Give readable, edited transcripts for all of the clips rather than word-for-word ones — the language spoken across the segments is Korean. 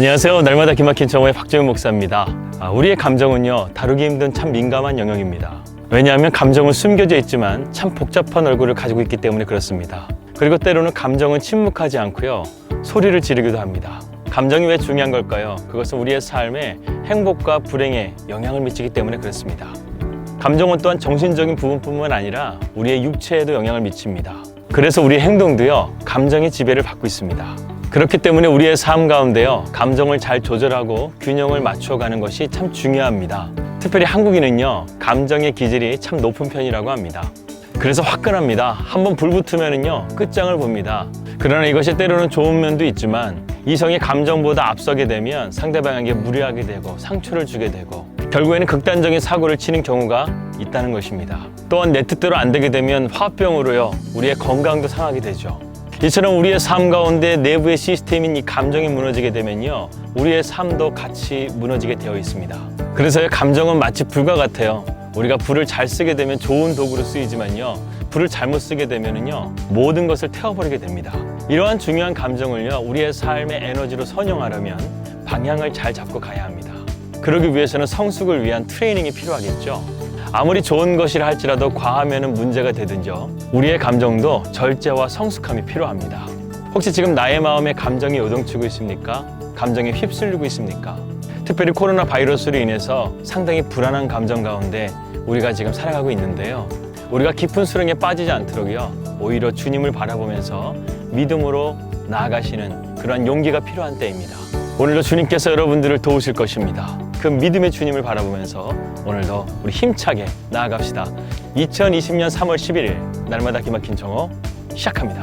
안녕하세요. 날마다 기막힌 정오의 박재훈 목사입니다. 우리의 감정은요, 다루기 힘든 참 민감한 영역입니다. 왜냐하면 감정은 숨겨져 있지만 참 복잡한 얼굴을 가지고 있기 때문에 그렇습니다. 그리고 때로는 감정은 침묵하지 않고요, 소리를 지르기도 합니다. 감정이 왜 중요한 걸까요? 그것은 우리의 삶에 행복과 불행에 영향을 미치기 때문에 그렇습니다. 감정은 또한 정신적인 부분뿐만 아니라 우리의 육체에도 영향을 미칩니다. 그래서 우리의 행동도요, 감정의 지배를 받고 있습니다. 그렇기 때문에 우리의 삶 가운데요, 감정을 잘 조절하고 균형을 맞춰가는 것이 참 중요합니다. 특별히 한국인은요, 감정의 기질이 참 높은 편이라고 합니다. 그래서 화끈합니다. 한번 불 붙으면은요, 끝장을 봅니다. 그러나 이것이 때로는 좋은 면도 있지만 이성이 감정보다 앞서게 되면 상대방에게 무례하게 되고 상처를 주게 되고 결국에는 극단적인 사고를 치는 경우가 있다는 것입니다. 또한 내 뜻대로 안 되게 되면 화병으로요, 우리의 건강도 상하게 되죠. 이처럼 우리의 삶 가운데 내부의 시스템인 이 감정이 무너지게 되면요, 우리의 삶도 같이 무너지게 되어 있습니다. 그래서 감정은 마치 불과 같아요. 우리가 불을 잘 쓰게 되면 좋은 도구로 쓰이지만요, 불을 잘못 쓰게 되면요, 모든 것을 태워버리게 됩니다. 이러한 중요한 감정을요, 우리의 삶의 에너지로 선용하려면 방향을 잘 잡고 가야 합니다. 그러기 위해서는 성숙을 위한 트레이닝이 필요하겠죠. 아무리 좋은 것이라 할지라도 과하면 문제가 되든죠, 우리의 감정도 절제와 성숙함이 필요합니다. 혹시 지금 나의 마음에 감정이 요동치고 있습니까? 감정에 휩쓸리고 있습니까? 특별히 코로나 바이러스로 인해서 상당히 불안한 감정 가운데 우리가 지금 살아가고 있는데요, 우리가 깊은 수렁에 빠지지 않도록요, 오히려 주님을 바라보면서 믿음으로 나아가시는 그런 용기가 필요한 때입니다. 오늘도 주님께서 여러분들을 도우실 것입니다. 그 믿음의 주님을 바라보면서 오늘도 우리 힘차게 나아갑시다. 2020년 3월 11일 날마다 기막힌 정오 시작합니다.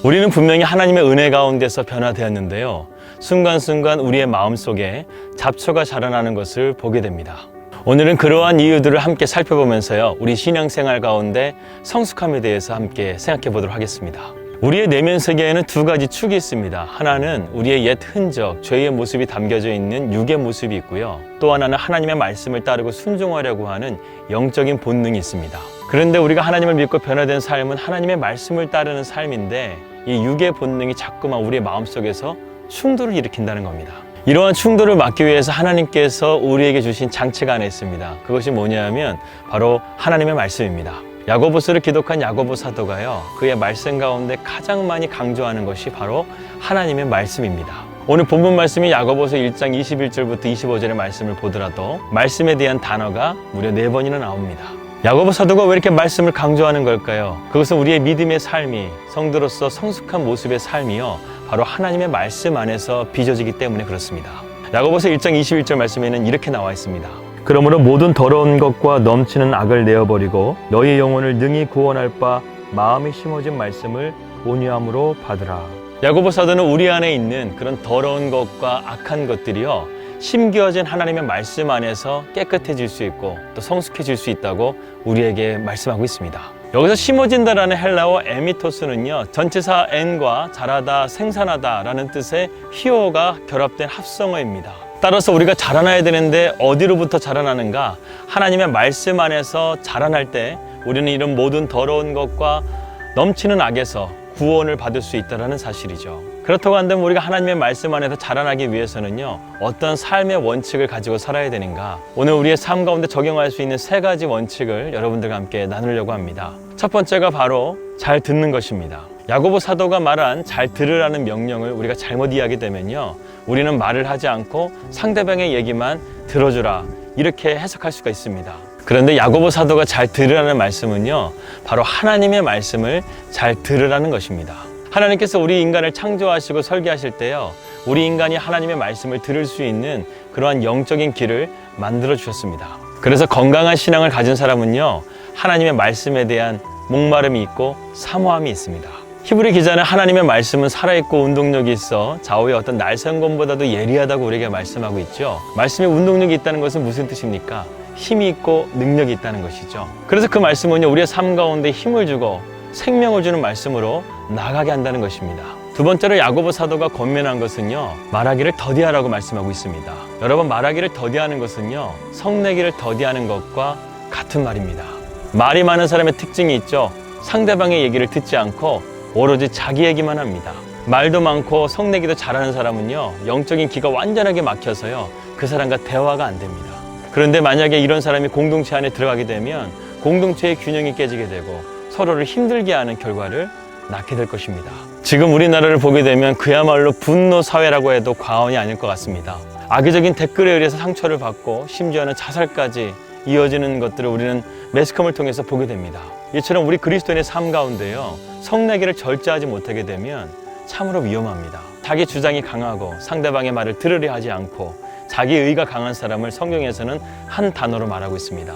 우리는 분명히 하나님의 은혜 가운데서 변화되었는데요, 순간순간 우리의 마음속에 잡초가 자라나는 것을 보게 됩니다. 오늘은 그러한 이유들을 함께 살펴보면서요, 우리 신앙생활 가운데 성숙함에 대해서 함께 생각해 보도록 하겠습니다. 우리의 내면 세계에는 두 가지 축이 있습니다. 하나는 우리의 옛 흔적, 죄의 모습이 담겨져 있는 육의 모습이 있고요, 또 하나는 하나님의 말씀을 따르고 순종하려고 하는 영적인 본능이 있습니다. 그런데 우리가 하나님을 믿고 변화된 삶은 하나님의 말씀을 따르는 삶인데, 이 육의 본능이 자꾸만 우리의 마음속에서 충돌을 일으킨다는 겁니다. 이러한 충돌을 막기 위해서 하나님께서 우리에게 주신 장치가 하나 있습니다. 그것이 뭐냐면 바로 하나님의 말씀입니다. 야고보서를 기독한 야고보 사도가요, 그의 말씀 가운데 가장 많이 강조하는 것이 바로 하나님의 말씀입니다. 오늘 본문 말씀이 야고보서 1장 21절부터 25절의 말씀을 보더라도 말씀에 대한 단어가 무려 4번이나 나옵니다. 야고보 사도가 왜 이렇게 말씀을 강조하는 걸까요? 그것은 우리의 믿음의 삶이, 성도로서 성숙한 모습의 삶이요, 바로 하나님의 말씀 안에서 빚어지기 때문에 그렇습니다. 야고보서 1장 21절 말씀에는 이렇게 나와 있습니다. 그러므로 모든 더러운 것과 넘치는 악을 내어버리고 너희 영혼을 능히 구원할 바 마음에 심어진 말씀을 온유함으로 받으라. 야고보 사도는 우리 안에 있는 그런 더러운 것과 악한 것들이요, 심겨진 하나님의 말씀 안에서 깨끗해질 수 있고 또 성숙해질 수 있다고 우리에게 말씀하고 있습니다. 여기서 심어진다라는 헬라어 에미토스는요, 전치사 엔과 자라다, 생산하다 라는 뜻의 히오가 결합된 합성어입니다. 따라서 우리가 자라나야 되는데 어디로부터 자라나는가? 하나님의 말씀 안에서 자라날 때 우리는 이런 모든 더러운 것과 넘치는 악에서 구원을 받을 수 있다는 사실이죠. 그렇다고 한다면 우리가 하나님의 말씀 안에서 자라나기 위해서는요, 어떤 삶의 원칙을 가지고 살아야 되는가? 오늘 우리의 삶 가운데 적용할 수 있는 3가지 원칙을 여러분들과 함께 나누려고 합니다. 첫 번째가 바로 잘 듣는 것입니다. 야고보 사도가 말한 잘 들으라는 명령을 우리가 잘못 이해하게 되면요, 우리는 말을 하지 않고 상대방의 얘기만 들어주라, 이렇게 해석할 수가 있습니다. 그런데 야고보 사도가 잘 들으라는 말씀은요, 바로 하나님의 말씀을 잘 들으라는 것입니다. 하나님께서 우리 인간을 창조하시고 설계하실 때요, 우리 인간이 하나님의 말씀을 들을 수 있는 그러한 영적인 길을 만들어 주셨습니다. 그래서 건강한 신앙을 가진 사람은요, 하나님의 말씀에 대한 목마름이 있고 사모함이 있습니다. 히브리 기자는 하나님의 말씀은 살아있고 운동력이 있어 좌우의 어떤 날선검보다도 예리하다고 우리에게 말씀하고 있죠. 말씀에 운동력이 있다는 것은 무슨 뜻입니까? 힘이 있고 능력이 있다는 것이죠. 그래서 그 말씀은요, 우리의 삶 가운데 힘을 주고 생명을 주는 말씀으로 나가게 한다는 것입니다. 두 번째로 야고보 사도가 권면한 것은요, 말하기를 더디하라고 말씀하고 있습니다. 여러분, 말하기를 더디하는 것은요, 성내기를 더디하는 것과 같은 말입니다. 말이 많은 사람의 특징이 있죠. 상대방의 얘기를 듣지 않고 오로지 자기 얘기만 합니다. 말도 많고 성내기도 잘하는 사람은요, 영적인 기가 완전하게 막혀서요, 그 사람과 대화가 안 됩니다. 그런데 만약에 이런 사람이 공동체 안에 들어가게 되면 공동체의 균형이 깨지게 되고 서로를 힘들게 하는 결과를 낳게 될 것입니다. 지금 우리나라를 보게 되면 그야말로 분노 사회라고 해도 과언이 아닐 것 같습니다. 악의적인 댓글에 의해서 상처를 받고 심지어는 자살까지 이어지는 것들을 우리는 매스컴을 통해서 보게 됩니다. 이처럼 우리 그리스도인의 삶 가운데요, 성내기를 절제하지 못하게 되면 참으로 위험합니다. 자기 주장이 강하고 상대방의 말을 들으려 하지 않고 자기 의가 강한 사람을 성경에서는 한 단어로 말하고 있습니다.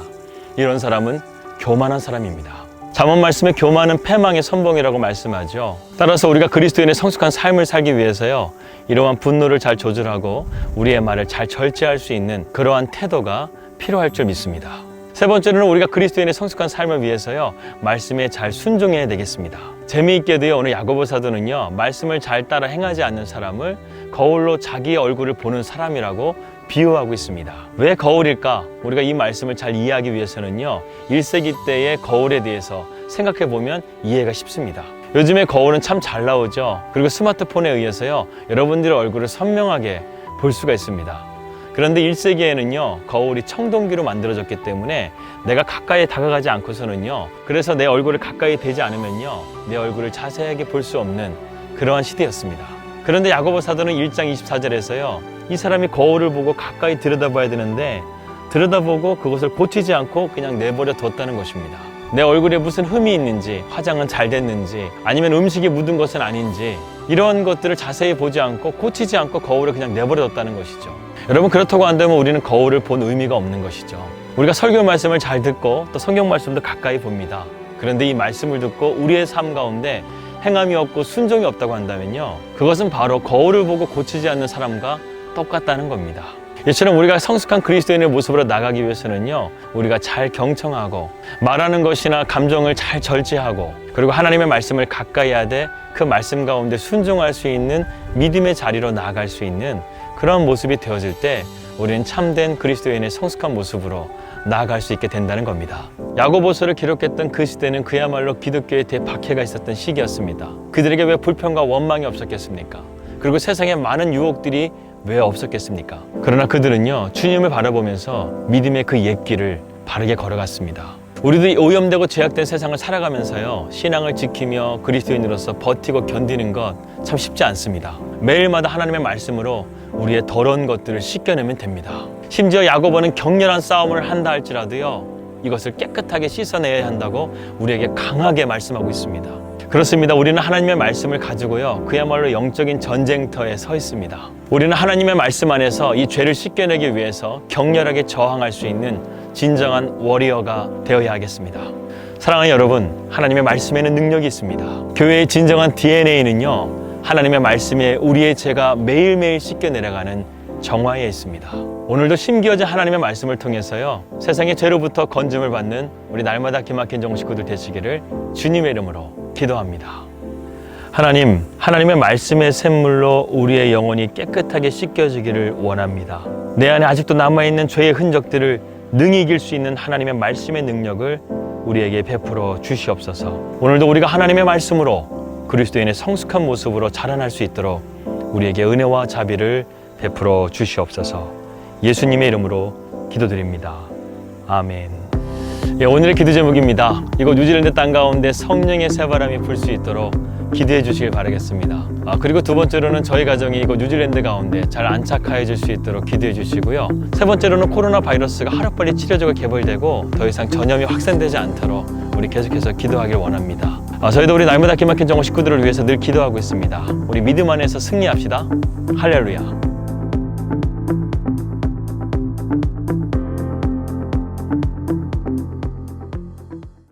이런 사람은 교만한 사람입니다. 잠언 말씀에 교만은 패망의 선봉이라고 말씀하죠. 따라서 우리가 그리스도인의 성숙한 삶을 살기 위해서요, 이러한 분노를 잘 조절하고 우리의 말을 잘 절제할 수 있는 그러한 태도가 필요할 줄 믿습니다. 세 번째로는 우리가 그리스도인의 성숙한 삶을 위해서요, 말씀에 잘 순종해야 되겠습니다. 재미있게도요, 오늘 야고보 사도는요, 말씀을 잘 따라 행하지 않는 사람을 거울로 자기의 얼굴을 보는 사람이라고 비유하고 있습니다. 왜 거울일까? 우리가 이 말씀을 잘 이해하기 위해서는요, 1세기 때의 거울에 대해서 생각해 보면 이해가 쉽습니다. 요즘에 거울은 참 잘 나오죠. 그리고 스마트폰에 의해서요, 여러분들의 얼굴을 선명하게 볼 수가 있습니다. 그런데 1세기에는요, 거울이 청동기로 만들어졌기 때문에 내가 가까이 다가가지 않고서는요, 그래서 내 얼굴을 가까이 대지 않으면요, 내 얼굴을 자세하게 볼 수 없는 그러한 시대였습니다. 그런데 야고보 사도는 1장 24절에서요, 이 사람이 거울을 보고 가까이 들여다봐야 되는데 들여다보고 그것을 고치지 않고 그냥 내버려 뒀다는 것입니다. 내 얼굴에 무슨 흠이 있는지, 화장은 잘 됐는지, 아니면 음식이 묻은 것은 아닌지, 이런 것들을 자세히 보지 않고 고치지 않고 거울을 그냥 내버려 뒀다는 것이죠. 여러분, 그렇다고 한다면 우리는 거울을 본 의미가 없는 것이죠. 우리가 설교 말씀을 잘 듣고 또 성경 말씀도 가까이 봅니다. 그런데 이 말씀을 듣고 우리의 삶 가운데 행함이 없고 순종이 없다고 한다면요, 그것은 바로 거울을 보고 고치지 않는 사람과 똑같다는 겁니다. 이처럼 우리가 성숙한 그리스도인의 모습으로 나가기 위해서는요, 우리가 잘 경청하고 말하는 것이나 감정을 잘 절제하고, 그리고 하나님의 말씀을 가까이 하되 그 말씀 가운데 순종할 수 있는 믿음의 자리로 나아갈 수 있는 그런 모습이 되어질 때 우리는 참된 그리스도인의 성숙한 모습으로 나아갈 수 있게 된다는 겁니다. 야고보서를 기록했던 그 시대는 그야말로 기독교의 대박해가 있었던 시기였습니다. 그들에게 왜 불평과 원망이 없었겠습니까? 그리고 세상에 많은 유혹들이 왜 없었겠습니까? 그러나 그들은요, 주님을 바라보면서 믿음의 그 옛길을 바르게 걸어갔습니다. 우리도 오염되고 죄악된 세상을 살아가면서요, 신앙을 지키며 그리스도인으로서 버티고 견디는 것 참 쉽지 않습니다. 매일마다 하나님의 말씀으로 우리의 더러운 것들을 씻겨내면 됩니다. 심지어 야고보는 격렬한 싸움을 한다 할지라도요, 이것을 깨끗하게 씻어내야 한다고 우리에게 강하게 말씀하고 있습니다. 그렇습니다. 우리는 하나님의 말씀을 가지고요, 그야말로 영적인 전쟁터에 서 있습니다. 우리는 하나님의 말씀 안에서 이 죄를 씻겨내기 위해서 격렬하게 저항할 수 있는 진정한 워리어가 되어야 하겠습니다. 사랑하는 여러분, 하나님의 말씀에는 능력이 있습니다. 교회의 진정한 DNA는요, 하나님의 말씀에 우리의 죄가 매일매일 씻겨내려가는 정화에 있습니다. 오늘도 심기어진 하나님의 말씀을 통해서요, 세상의 죄로부터 건짐을 받는 우리 날마다 기막힌 종 식구들 되시기를 주님의 이름으로 기도합니다. 하나님, 하나님의 말씀의 샘물로 우리의 영혼이 깨끗하게 씻겨지기를 원합니다. 내 안에 아직도 남아있는 죄의 흔적들을 능히 이길 수 있는 하나님의 말씀의 능력을 우리에게 베풀어 주시옵소서. 오늘도 우리가 하나님의 말씀으로 그리스도인의 성숙한 모습으로 자라날 수 있도록 우리에게 은혜와 자비를 베풀어 주시옵소서. 예수님의 이름으로 기도드립니다. 아멘. 오늘의 기도 제목입니다. 이곳 뉴질랜드 땅 가운데 성령의 새바람이 불 수 있도록 기도해 주시길 바라겠습니다. 그리고 두 번째로는 저희 가정이 이곳 뉴질랜드 가운데 잘 안착하여질 수 있도록 기도해 주시고요. 세 번째로는 코로나 바이러스가 하루빨리 치료제가 개발되고 더 이상 전염이 확산되지 않도록 우리 계속해서 기도하길 원합니다. 저희도 우리 날마다 기막힌 정오 식구들을 위해서 늘 기도하고 있습니다. 우리 믿음 안에서 승리합시다. 할렐루야.